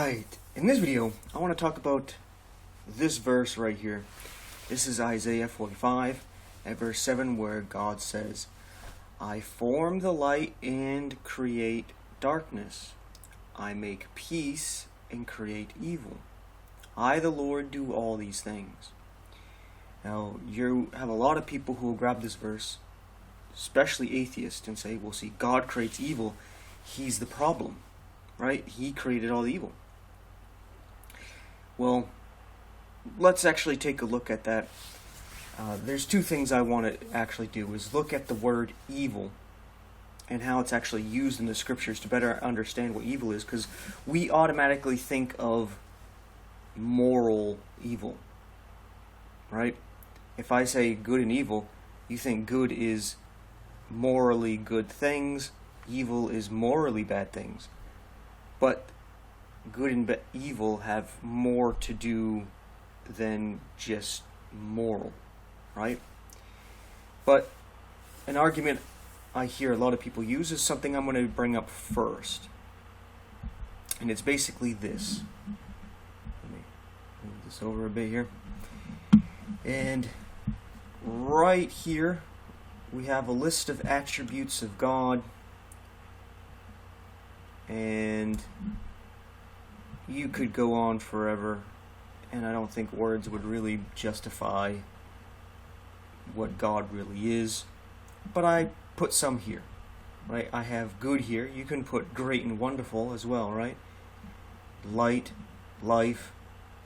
Alright, in this video, I want to talk about this verse right here. This is Isaiah 45, at verse 7, where God says, I form the light and create darkness. I make peace and create evil. I, the Lord, do all these things. Now, you have a lot of people who will grab this verse, especially atheists, and say, well, see, God creates evil. He's the problem. Right? He created all the evil. Well, let's actually take a look at that. There's two things I want to actually do, is look at the word evil and how it's actually used in the scriptures to better understand what evil is, because we automatically think of moral evil. Right? If I say good and evil, you think good is morally good things, evil is morally bad things. But good and evil have more to do than just moral, right? But an argument I hear a lot of people use is something I'm going to bring up first. And it's basically this. Let me move this over a bit here. And right here, we have a list of attributes of God. And you could go on forever, and I don't think words would really justify what God really is. But I put some here, right? I have good here. You can put great and wonderful as well, right? Light, life,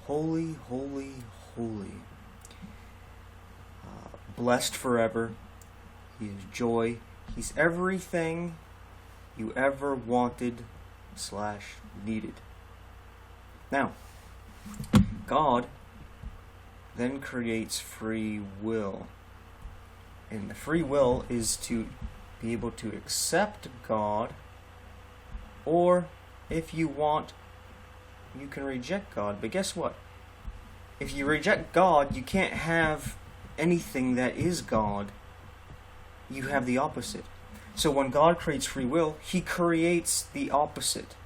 holy, holy, holy. Blessed forever. He is joy. He's everything you ever wanted / needed. Now, God then creates free will. And the free will is to be able to accept God, or if you want, you can reject God. But guess what? If you reject God, you can't have anything that is God. You have the opposite. So when God creates free will, He creates the opposite.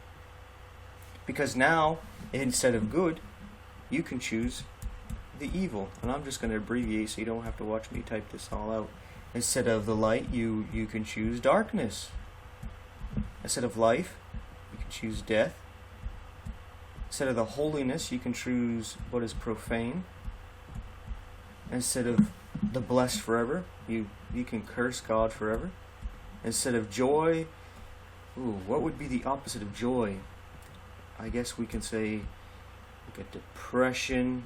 Because now, instead of good, you can choose the evil. And I'm just going to abbreviate so you don't have to watch me type this all out. Instead of the light, you can choose darkness. Instead of life, you can choose death. Instead of the holiness, you can choose what is profane. Instead of the blessed forever, you can curse God forever. Instead of joy, what would be the opposite of joy? I guess we can say like a depression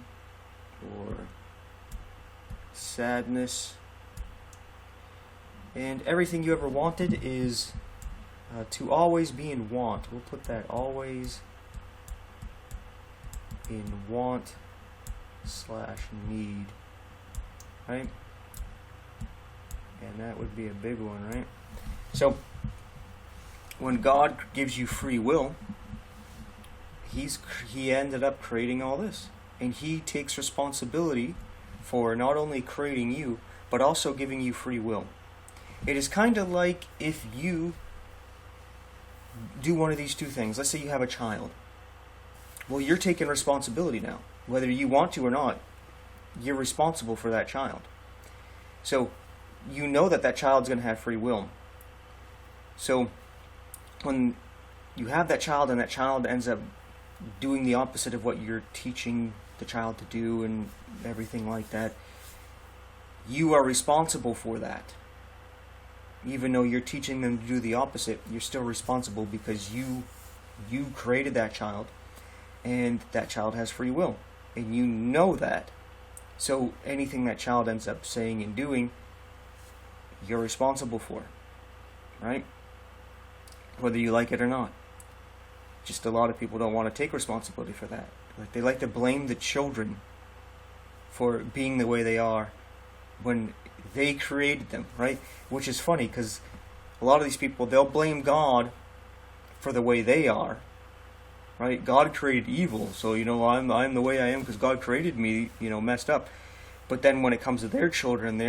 or sadness. And everything you ever wanted is to always be in want. We'll put that always in want / need. Right? And that would be a big one, right? So, when God gives you free will, He ended up creating all this. And He takes responsibility for not only creating you, but also giving you free will. It is kind of like if you do one of these two things. Let's say you have a child. Well, you're taking responsibility now. Whether you want to or not, you're responsible for that child. So, you know that child's going to have free will. So, when you have that child and that child ends up doing the opposite of what you're teaching the child to do and everything like that, you are responsible for that. Even though you're teaching them to do the opposite, you're still responsible because you created that child, and that child has free will. And you know that. So anything that child ends up saying and doing, you're responsible for. Right? Whether you like it or not. Just a lot of people don't want to take responsibility for that. Like, they like to blame the children for being the way they are when they created them, right? Which is funny, because a lot of these people, they'll blame God for the way they are, right? God created evil, so I'm the way I am because God created me, messed up. But then when it comes to their children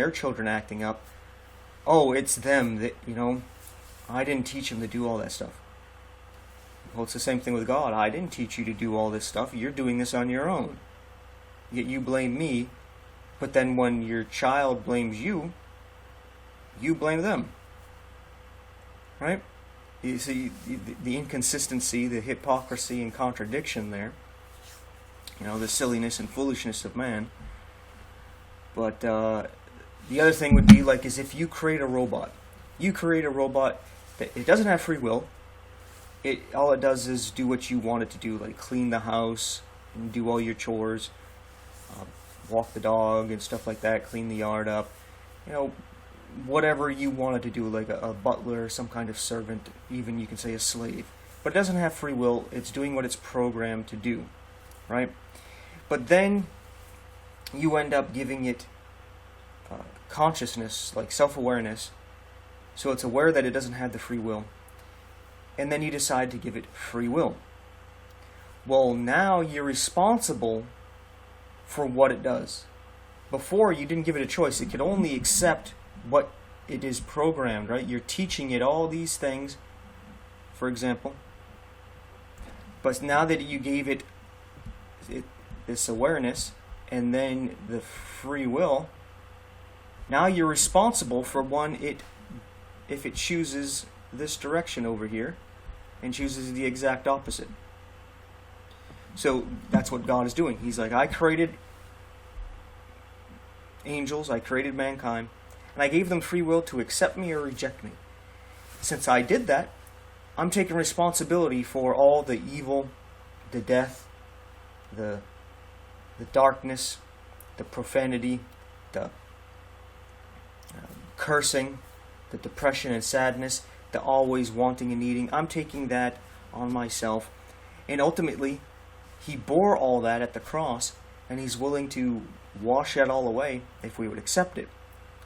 acting up, oh, it's them that I didn't teach them to do all that stuff. Well, it's the same thing with God. I didn't teach you to do all this stuff. You're doing this on your own. Yet you blame me, but then when your child blames you, you blame them. Right? You see the inconsistency, the hypocrisy and contradiction there. The silliness and foolishness of man. But the other thing would be is if you create a robot. You create a robot that it doesn't have free will. All it does is do what you want it to do, like clean the house and do all your chores, walk the dog and stuff like that, clean the yard up. Whatever you want it to do, like a butler, some kind of servant, even you can say a slave. But it doesn't have free will. It's doing what it's programmed to do, right? But then you end up giving it consciousness, like self-awareness, so it's aware that it doesn't have the free will. And then you decide to give it free will. Well, now you're responsible for what it does. Before, you didn't give it a choice. It could only accept what it is programmed, right? You're teaching it all these things, for example. But now that you gave it this awareness and then the free will, now you're responsible for if it chooses this direction over here and chooses the exact opposite. So that's what God is doing. He's like, I created angels, I created mankind, and I gave them free will to accept me or reject me. Since I did that, I'm taking responsibility for all the evil, the death, the darkness, the profanity, the cursing, the depression and sadness, the always wanting and needing. I'm taking that on myself. And ultimately, He bore all that at the cross, and He's willing to wash that all away if we would accept it.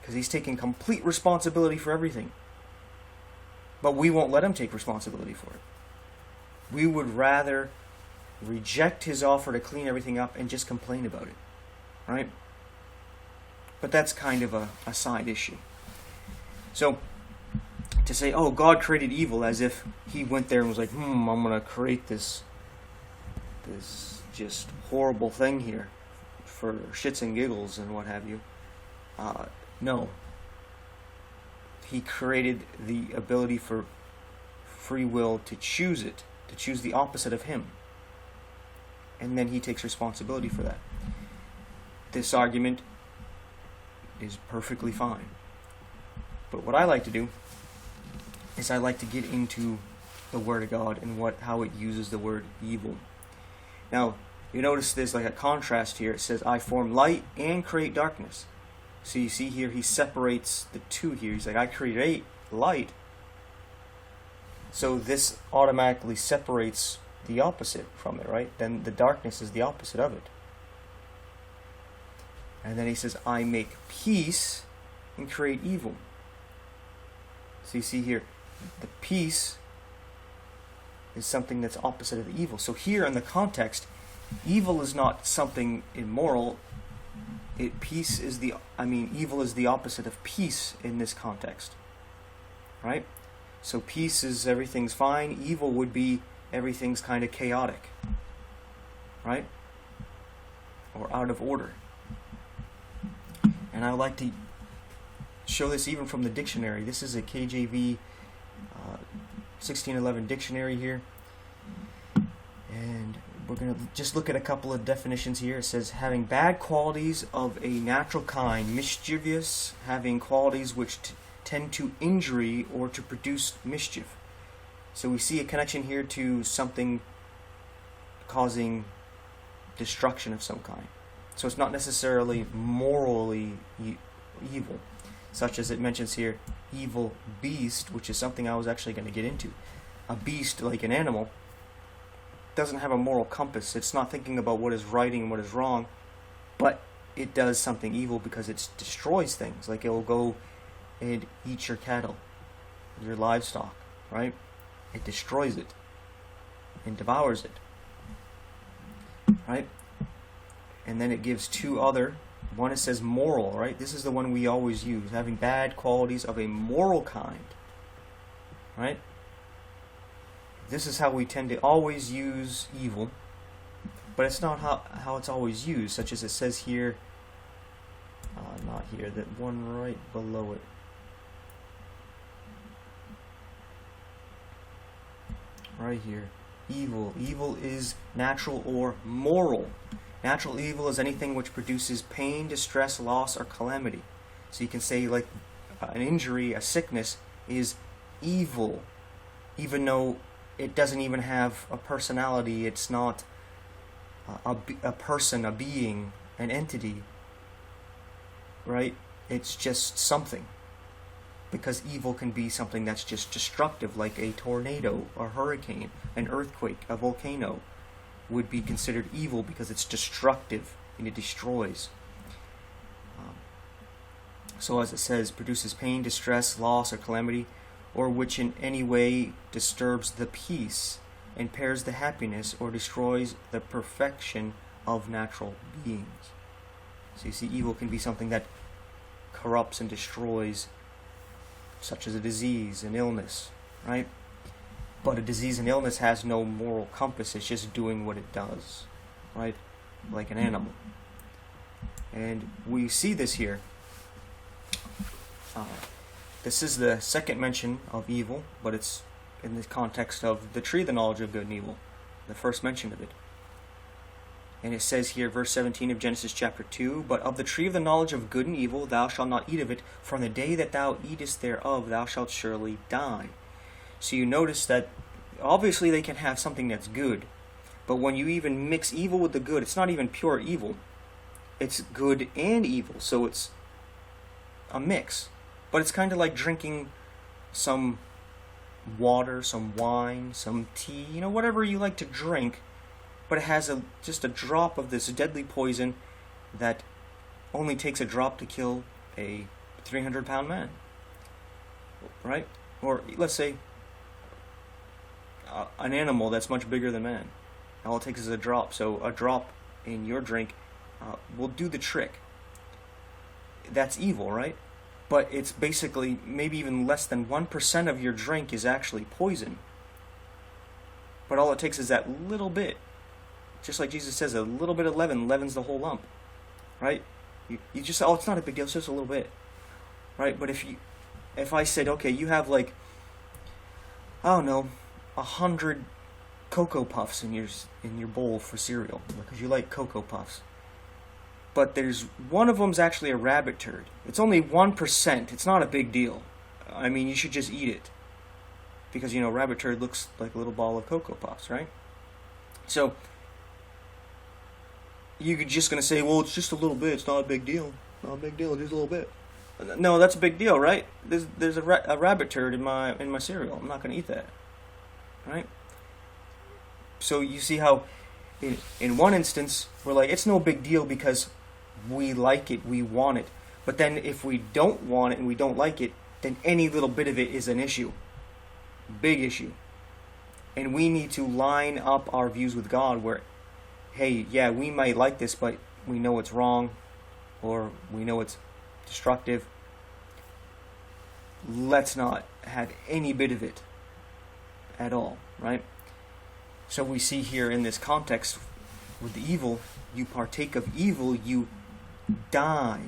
Because He's taking complete responsibility for everything. But we won't let Him take responsibility for it. We would rather reject His offer to clean everything up and just complain about it. Right? But that's kind of a side issue. So, to say, oh, God created evil, as if He went there and was like, I'm going to create this just horrible thing here for shits and giggles and what have you. No. He created the ability for free will to choose it, to choose the opposite of Him. And then He takes responsibility for that. This argument is perfectly fine. But what I like to do is I like to get into the Word of God and how it uses the word evil. Now, you notice there's like a contrast here. It says, I form light and create darkness. So you see here, He separates the two here. He's like, I create light. So this automatically separates the opposite from it, right? Then the darkness is the opposite of it. And then He says, I make peace and create evil. So you see here, the peace is something that's opposite of the evil. So here in the context, evil is not something immoral. Evil is the opposite of peace in this context. Right? So peace is everything's fine. Evil would be everything's kind of chaotic. Right? Or out of order. And I like to show this even from the dictionary. This is a KJV 1611 dictionary here. And we're going to just look at a couple of definitions here. It says, having bad qualities of a natural kind, mischievous, having qualities which tend to injury or to produce mischief. So we see a connection here to something causing destruction of some kind. So it's not necessarily morally evil, such as it mentions here, evil beast, which is something I was actually going to get into. A beast, like an animal, doesn't have a moral compass. It's not thinking about what is right and what is wrong, but it does something evil because it destroys things. Like it will go and eat your cattle, your livestock, right? It destroys it and devours it, right? And then it gives two other. One, it says moral, right? This is the one we always use. Having bad qualities of a moral kind, right? this is how we tend to always use evil, but it's not how it's always used, such as it says here, not here, that one right below it. Right here. Evil. Evil is natural or moral. Natural evil is anything which produces pain, distress, loss, or calamity. So you can say, like, an injury, a sickness, is evil, even though it doesn't even have a personality. It's not a person, a being, an entity, right? It's just something. Because evil can be something that's just destructive, like a tornado, a hurricane, an earthquake, a volcano would be considered evil because it's destructive and it destroys. So as it says, produces pain, distress, loss, or calamity, or which in any way disturbs the peace, impairs the happiness, or destroys the perfection of natural beings. So you see, evil can be something that corrupts and destroys, such as a disease, an illness, right? But a disease and illness has no moral compass. It's just doing what it does, right? Like an animal. And we see this here. This is the second mention of evil, but it's in the context of the tree of the knowledge of good and evil, the first mention of it. And it says here, verse 17 of Genesis chapter 2, "But of the tree of the knowledge of good and evil thou shalt not eat of it, for in the day that thou eatest thereof thou shalt surely die." So you notice that obviously they can have something that's good, but when you even mix evil with the good, it's not even pure evil. It's good and evil, so it's a mix. But it's kind of like drinking some water, some wine, some tea, whatever you like to drink, but it has just a drop of this deadly poison that only takes a drop to kill a 300-pound man, right? Or let's say an animal that's much bigger than man. All it takes is a drop. So a drop in your drink will do the trick. That's evil, right? But it's basically maybe even less than 1% of your drink is actually poison. But all it takes is that little bit. Just like Jesus says, a little bit of leaven leavens the whole lump, right? You just say, oh, it's not a big deal, it's just a little bit, right? But if I said, okay, you have like, I don't know, 100 Cocoa Puffs in your bowl for cereal because you like Cocoa Puffs, but there's one of them's actually a rabbit turd. It's only 1%. It's not a big deal. I mean, you should just eat it because rabbit turd looks like a little ball of Cocoa Puffs, right? So you're just going to say, well, it's just a little bit. It's not a big deal. Not a big deal. Just a little bit. No, that's a big deal, right? There's a rabbit turd in my cereal. I'm not going to eat that, right? So you see how in one instance we're like, it's no big deal because we like it, we want it. But then if we don't want it and we don't like it, then any little bit of it is an issue. Big issue. And we need to line up our views with God where, hey, yeah, we might like this, but we know it's wrong, or we know it's destructive. Let's not have any bit of it at all, right? So we see here in this context with the evil, you partake of evil, you die.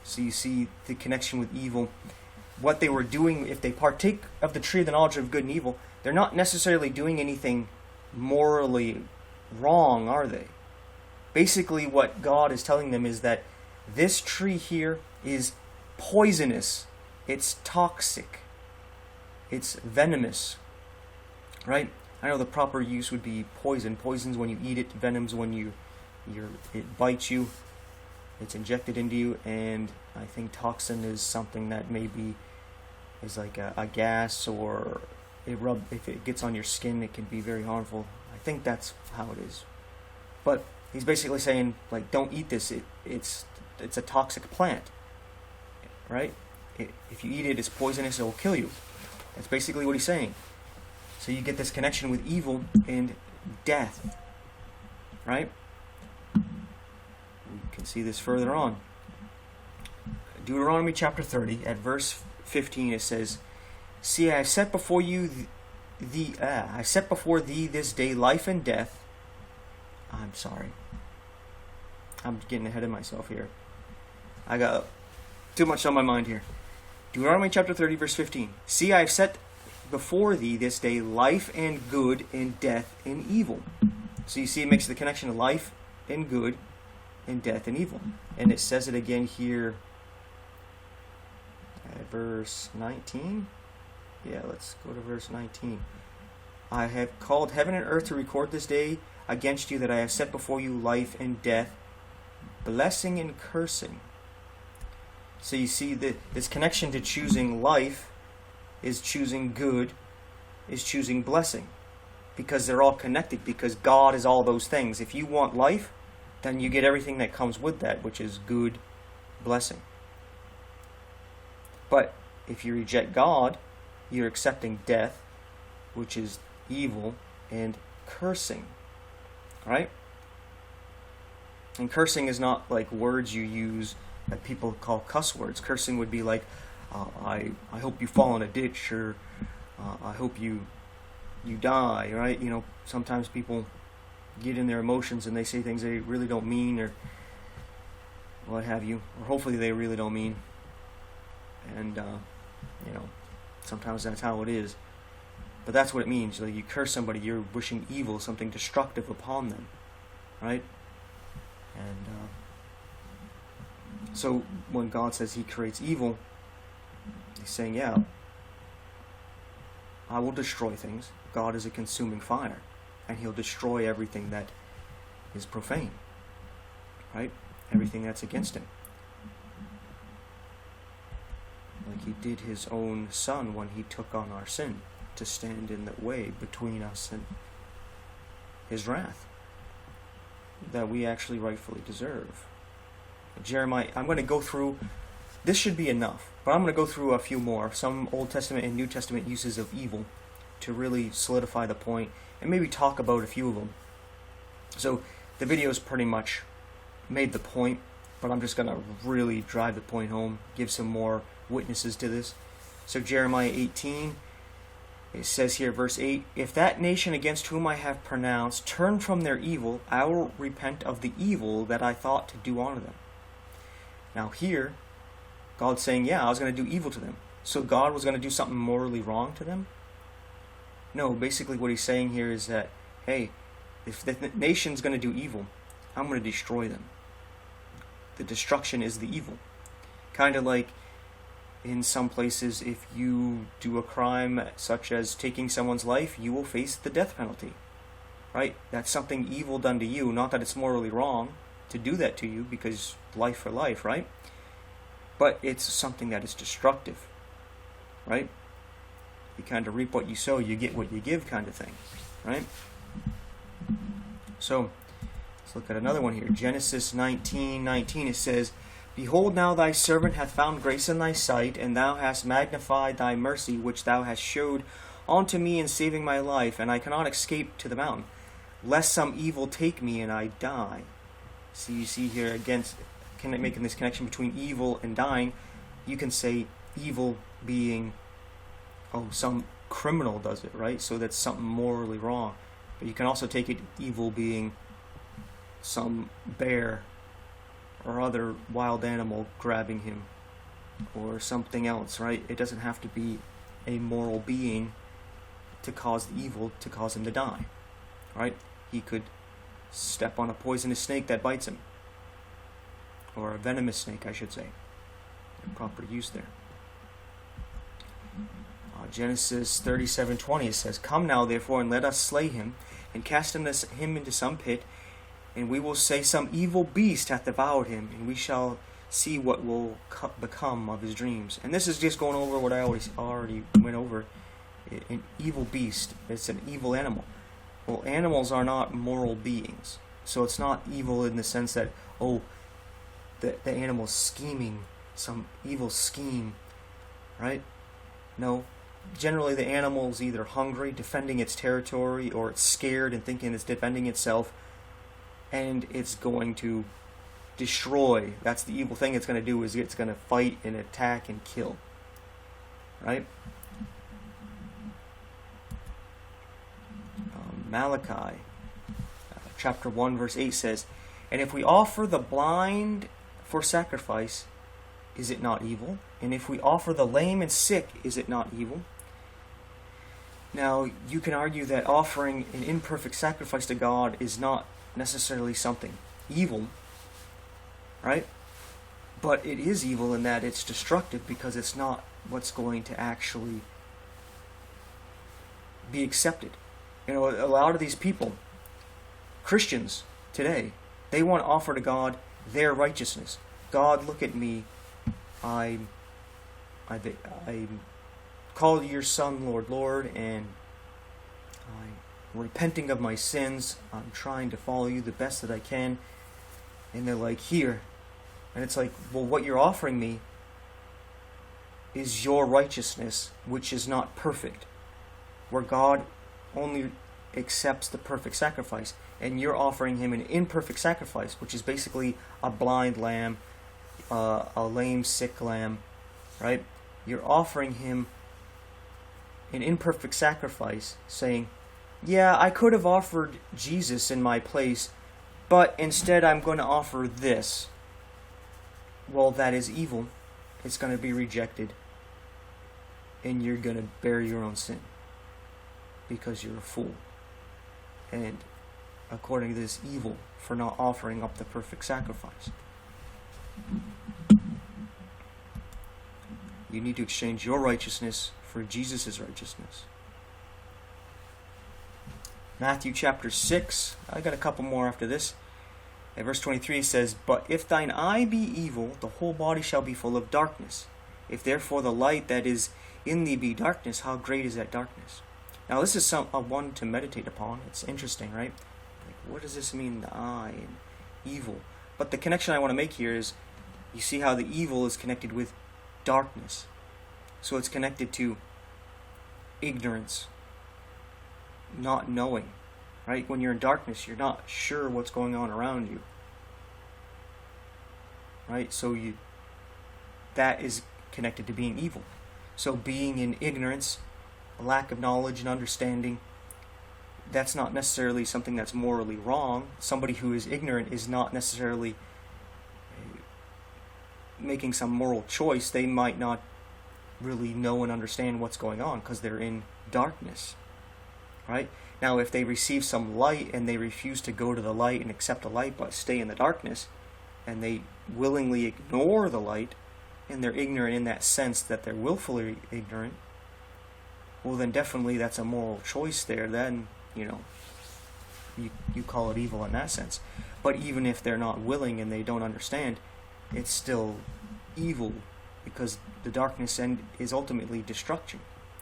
So you see the connection with evil. What they were doing, if they partake of the tree of the knowledge of good and evil, they're not necessarily doing anything morally wrong, are they? Basically what God is telling them is that this tree here is poisonous. It's toxic. It's venomous. Right? I know the proper use would be poison. Poison's when you eat it. Venom's when it bites you. It's injected into you. And I think toxin is something that maybe is like a gas, or if it gets on your skin, it can be very harmful. I think that's how it is. But he's basically saying, like, don't eat this. It's a toxic plant, right? If you eat it, it's poisonous. It will kill you. That's basically what he's saying. So you get this connection with evil and death, right? We can see this further on. Deuteronomy chapter 30, at verse 15, it says, "See, I have set before you I set before thee this day life and death. I'm sorry. I'm getting ahead of myself here. I got too much on my mind here. Deuteronomy chapter 30, verse 15. See, I have set before thee this day life and good and death and evil. So you see it makes the connection of life and good and death and evil. And it says it again here at verse 19. Yeah, let's go to verse 19. I have called heaven and earth to record this day against you, that I have set before you life and death, blessing and cursing. So you see that this connection to choosing life is choosing good, is choosing blessing. Because they're all connected, because God is all those things. If you want life, then you get everything that comes with that, which is good, blessing. But if you reject God, you're accepting death, which is evil, and cursing. Right? And cursing is not like words you use that people call cuss words. Cursing would be like, I hope you fall in a ditch, or I hope you die, right? You know, sometimes people get in their emotions and they say things they really don't mean, or what have you, or hopefully they really don't mean. And, you know, sometimes that's how it is. But that's what it means. Like, you curse somebody, you're wishing evil, something destructive upon them, right? And so when God says he creates evil, he's saying, yeah, I will destroy things. God is a consuming fire, and he'll destroy everything that is profane, right? Everything that's against him. Like he did his own son when he took on our sin to stand in the way between us and his wrath that we actually rightfully deserve. Jeremiah, I'm going to go through, this should be enough, but I'm going to go through a few more, some Old Testament and New Testament uses of evil to really solidify the point and maybe talk about a few of them. So the video's pretty much made the point, but I'm just going to really drive the point home, give some more witnesses to this. So Jeremiah 18, it says here, verse 8, if that nation against whom I have pronounced turn from their evil, I will repent of the evil that I thought to do unto them. Now here, God's saying, yeah, I was going to do evil to them. So God was going to do something morally wrong to them? No, basically what he's saying here is that, hey, if the nation's going to do evil, I'm going to destroy them. The destruction is the evil. Kind of like in some places, if you do a crime such as taking someone's life, you will face the death penalty. Right? That's something evil done to you. Not that it's morally wrong to do that to you, because life for life, right? But it's something that is destructive. Right? You kind of reap what you sow, you get what you give, kind of thing. Right? So, let's look at another one here. Genesis 19:19, it says, behold, now thy servant hath found grace in thy sight, and thou hast magnified thy mercy, which thou hast showed unto me in saving my life, and I cannot escape to the mountain, lest some evil take me and I die. So you see here, again, making this connection between evil and dying, you can say evil being, oh, some criminal does it, right? So that's something morally wrong. But you can also take it evil being some bear or other wild animal grabbing him, or something else, right? It doesn't have to be a moral being to cause the evil, to cause him to die, right? He could step on a poisonous snake that bites him, or a venomous snake, I should say. Proper use there. Genesis 37:20, it says, come now therefore, and let us slay him, and cast him into some pit, and we will say some evil beast hath devoured him, and we shall see what will become of his dreams. And this is just going over what I already went over. An evil beast, it's an evil animal. Well, animals are not moral beings. So it's not evil in the sense that, oh, the animal's scheming, some evil scheme, right? No. Generally, the animal's either hungry, defending its territory, or it's scared and thinking it's defending itself, and it's going to destroy. That's the evil thing it's going to do, is it's going to fight and attack and kill. Right? Malachi chapter 1 verse 8 says, "And if we offer the blind for sacrifice, is it not evil? And if we offer the lame and sick, is it not evil?" Now, you can argue that offering an imperfect sacrifice to God is not necessarily something evil, right? But it is evil in that it's destructive because it's not what's going to actually be accepted. You know, a lot of these people, Christians today, they want to offer to God their righteousness. God, look at me. I call your Son, Lord, Lord, and I'm repenting of my sins. I'm trying to follow you the best that I can. And they're like, here. And it's like, well, what you're offering me is your righteousness, which is not perfect. Where God only accepts the perfect sacrifice. And you're offering him an imperfect sacrifice, which is basically a blind lamb, a lame, sick lamb, right? You're offering him an imperfect sacrifice, saying, yeah, I could have offered Jesus in my place, but instead I'm going to offer this. Well, that is evil. It's going to be rejected, and you're going to bear your own sin because you're a fool. And according to this, evil for not offering up the perfect sacrifice. You need to exchange your righteousness for Jesus' righteousness. Matthew chapter 6, I got a couple more after this. At verse 23 says, "But if thine eye be evil, the whole body shall be full of darkness. If therefore the light that is in thee be darkness, how great is that darkness?" Now this is one to meditate upon. It's interesting, right? Like, what does this mean, the eye and evil? But the connection I want to make here is, you see how the evil is connected with darkness. So it's connected to ignorance, not knowing, right? When you're in darkness, you're not sure what's going on around you, right? So that is connected to being evil. So being in ignorance, a lack of knowledge and understanding, that's not necessarily something that's morally wrong. Somebody who is ignorant is not necessarily making some moral choice. They might not really know and understand what's going on because they're in darkness, right? Now, if they receive some light and they refuse to go to the light and accept the light but stay in the darkness, and they willingly ignore the light, and they're ignorant in that sense that they're willfully ignorant, well, then definitely that's a moral choice there. Then, you call it evil in that sense. But even if they're not willing and they don't understand, it's still evil, because the darkness is ultimately destruction,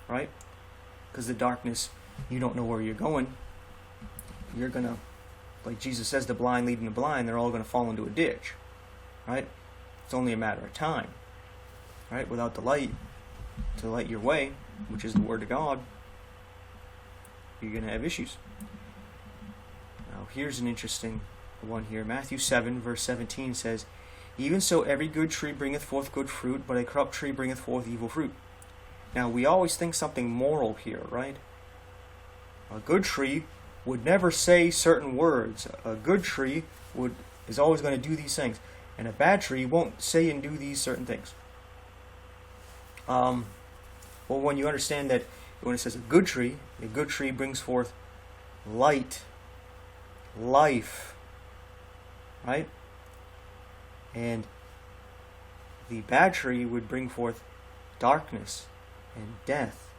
right? Because the darkness, you don't know where you're going. You're going to, like Jesus says, the blind leading the blind, they're all going to fall into a ditch, right? It's only a matter of time, right? Without the light to light your way, which is the Word of God, you're going to have issues. Now, here's an interesting one here. Matthew 7, verse 17 says, "Even so every good tree bringeth forth good fruit, but a corrupt tree bringeth forth evil fruit." Now, we always think something moral here, right? A good tree would never say certain words. A good tree is always going to do these things. And a bad tree won't say and do these certain things. Well, when you understand that when it says a good tree brings forth light, life, right? And the bad tree would bring forth darkness and death,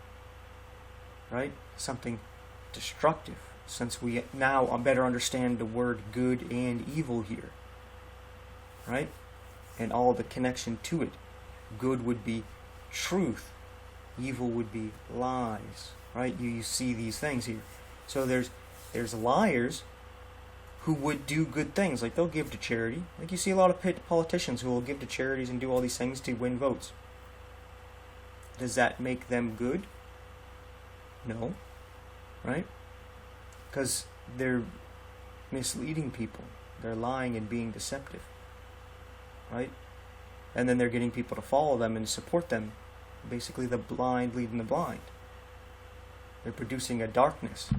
right? Something destructive, since we now better understand the word good and evil here, right? And all the connection to it. Good would be truth, evil would be lies, right? You see these things here. So there's liars who would do good things, like they'll give to charity. Like you see a lot of politicians who will give to charities and do all these things to win votes. Does that make them good? No, right? Because they're misleading people. They're lying and being deceptive, right? And then they're getting people to follow them and support them. Basically the blind leading the blind. They're producing a darkness.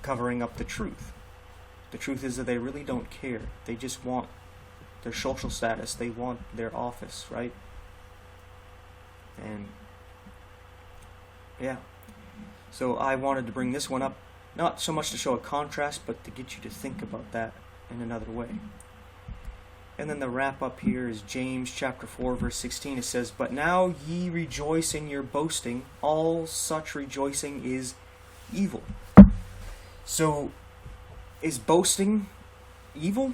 covering up the truth. The truth is that they really don't care. They just want their social status. They want their office, right? And yeah. So I wanted to bring this one up, not so much to show a contrast, but to get you to think about that in another way. And then the wrap up here is James chapter 4, verse 16. It says, "But now ye rejoice in your boasting. All such rejoicing is evil." So, is boasting evil?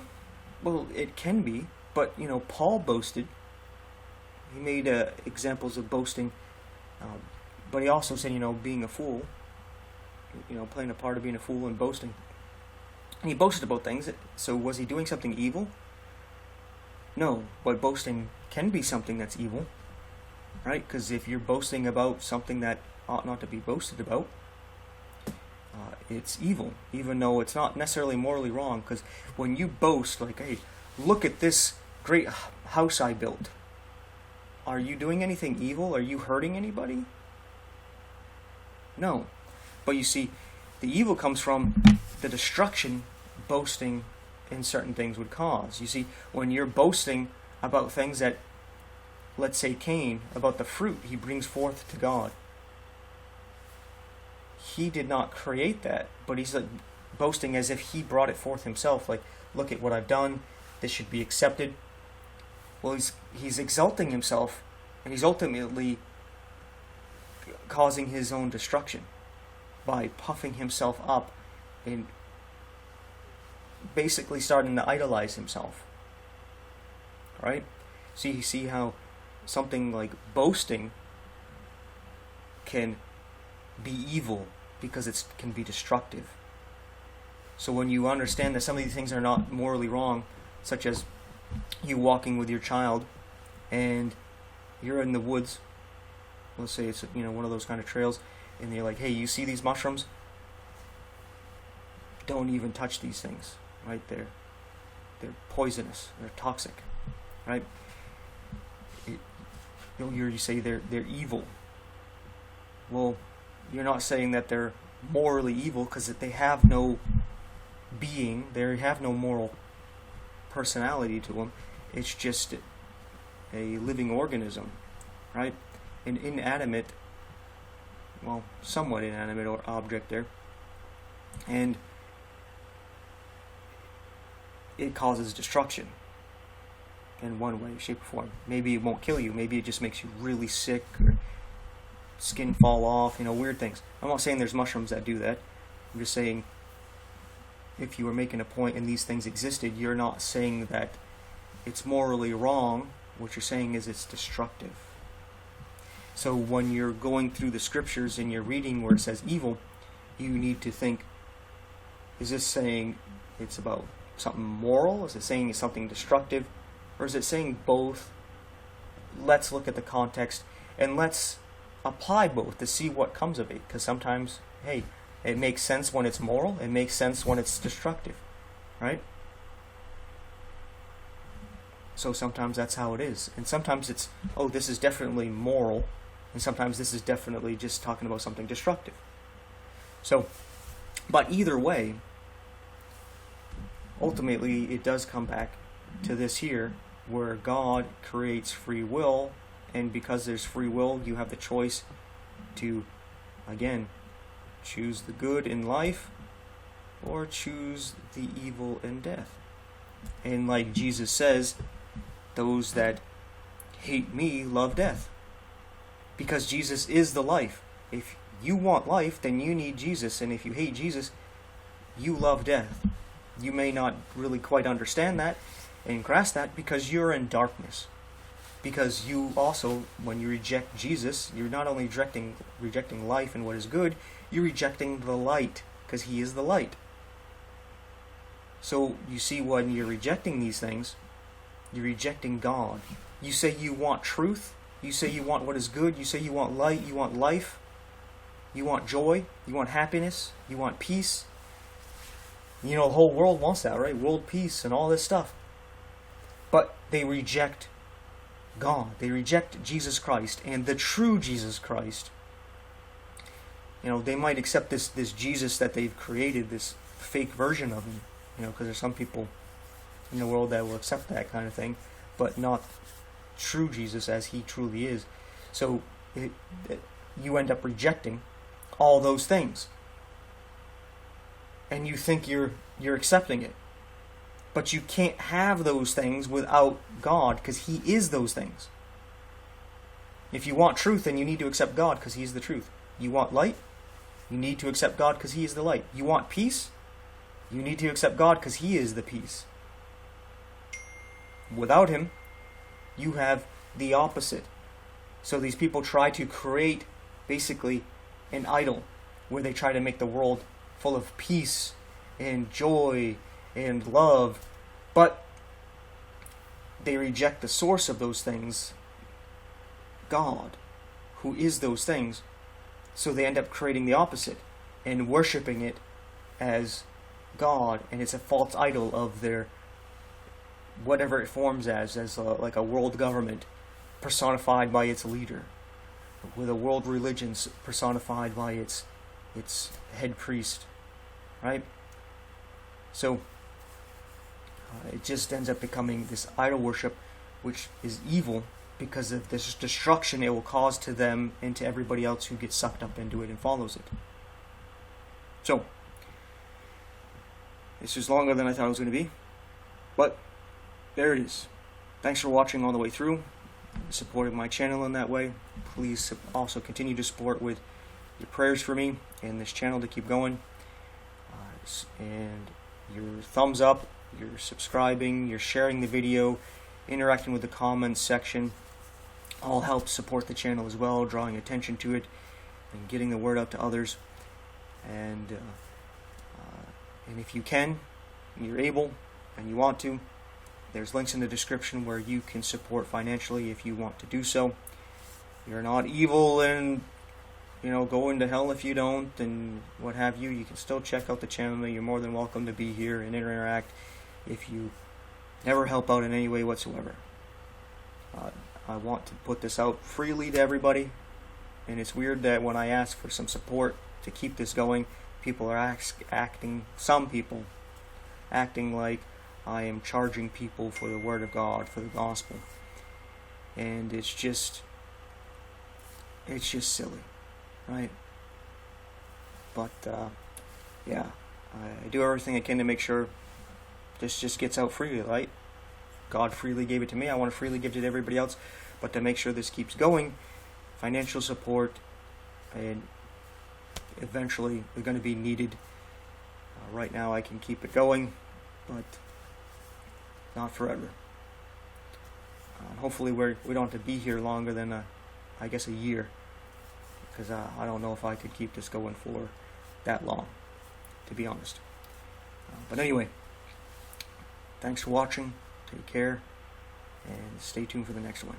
Well, it can be, but Paul boasted. He made examples of boasting, but he also said, being a fool, playing a part of being a fool and boasting. And he boasted about things. So was he doing something evil? No, but boasting can be something that's evil, right? Because if you're boasting about something that ought not to be boasted about, it's evil, even though it's not necessarily morally wrong. Because when you boast, like, hey, look at this great house I built, are you doing anything evil? Are you hurting anybody? No. But you see, the evil comes from the destruction boasting in certain things would cause. You see, when you're boasting about things that, let's say Cain, about the fruit he brings forth to God, he did not create that, but he's like boasting as if he brought it forth himself. Like, look at what I've done, this should be accepted. Well, he's exalting himself, and he's ultimately causing his own destruction by puffing himself up and basically starting to idolize himself. Right? So you see how something like boasting can be evil because it can be destructive. So when you understand that some of these things are not morally wrong, such as you walking with your child and you're in the woods, let's say it's one of those kind of trails, and you're like, hey, you see these mushrooms? Don't even touch these things, right? They're poisonous, they're toxic, right? You say they're evil. Well, you're not saying that they're morally evil, because they have no being, they have no moral personality to them. It's just a living organism, right? An inanimate, well, somewhat inanimate object there, and it causes destruction in one way, shape, or form. Maybe it won't kill you, maybe it just makes you really sick, or skin fall off, weird things. I'm not saying there's mushrooms that do that. I'm just saying, if you were making a point and these things existed, you're not saying that it's morally wrong. What you're saying is it's destructive. So when you're going through the scriptures and you're reading where it says evil, you need to think, is this saying it's about something moral? Is it saying it's something destructive? Or is it saying both? Let's look at the context and let's apply both to see what comes of it. Because sometimes, hey, it makes sense when it's moral. It makes sense when it's destructive, right? So sometimes that's how it is. And sometimes it's, oh, this is definitely moral. And sometimes this is definitely just talking about something destructive. So, but either way, ultimately it does come back to this here, where God creates free will, and because there's free will, you have the choice to, again, choose the good in life or choose the evil in death. And like Jesus says, those that hate me love death, because Jesus is the life. If you want life, then you need Jesus, and if you hate Jesus, you love death. You may not really quite understand that and grasp that because you're in darkness. Because you also, when you reject Jesus, you're not only rejecting life and what is good, you're rejecting the light, because He is the light. So you see, when you're rejecting these things, you're rejecting God. You say you want truth, you say you want what is good, you say you want light, you want life, you want joy, you want happiness, you want peace. The whole world wants that, right? World peace and all this stuff. But they reject God. They reject Jesus Christ, and the true Jesus Christ they might accept this Jesus that they've created, this fake version of him, because there's some people in the world that will accept that kind of thing, but not true Jesus as he truly is. So you end up rejecting all those things, and you think you're accepting it, but you can't have those things without God, because he is those things. If you want truth, then you need to accept God, because he's the truth. You want light, you need to accept God, because he is the light. You want peace, you need to accept God, because he is the peace. Without him, you have the opposite. So these people try to create basically an idol where they try to make the world full of peace and joy and love, but they reject the source of those things, God, who is those things. So they end up creating the opposite and worshiping it as God, and it's a false idol of their whatever it forms as like a world government personified by its leader, with a world religion personified by its head priest, right? So it just ends up becoming this idol worship, which is evil because of this destruction it will cause to them and to everybody else who gets sucked up into it and follows it. So this is longer than I thought it was going to be, but there it is. Thanks for watching all the way through, supporting my channel in that way. Please also continue to support with your prayers for me and this channel to keep going, and your thumbs up, your subscribing, your sharing the video, interacting with the comments section, all helps support the channel as well, drawing attention to it and getting the word out to others. And if you can, and you're able, and you want to, there's links in the description where you can support financially if you want to do so. You're not evil and go into hell if you don't and what have you. You can still check out the channel. You're more than welcome to be here and interact if you never help out in any way whatsoever. I want to put this out freely to everybody, and it's weird that when I ask for some support to keep this going, people are some people acting like I am charging people for the word of God, for the gospel, and it's just silly, right? But yeah, I do everything I can to make sure this just gets out freely, right? God freely gave it to me. I want to freely give it to everybody else, but to make sure this keeps going, financial support and eventually is going to be needed. Right now I can keep it going, but not forever. Hopefully we don't have to be here longer than I guess a year, because I don't know if I could keep this going for that long, to be honest. But anyway, thanks for watching. Take care and stay tuned for the next one.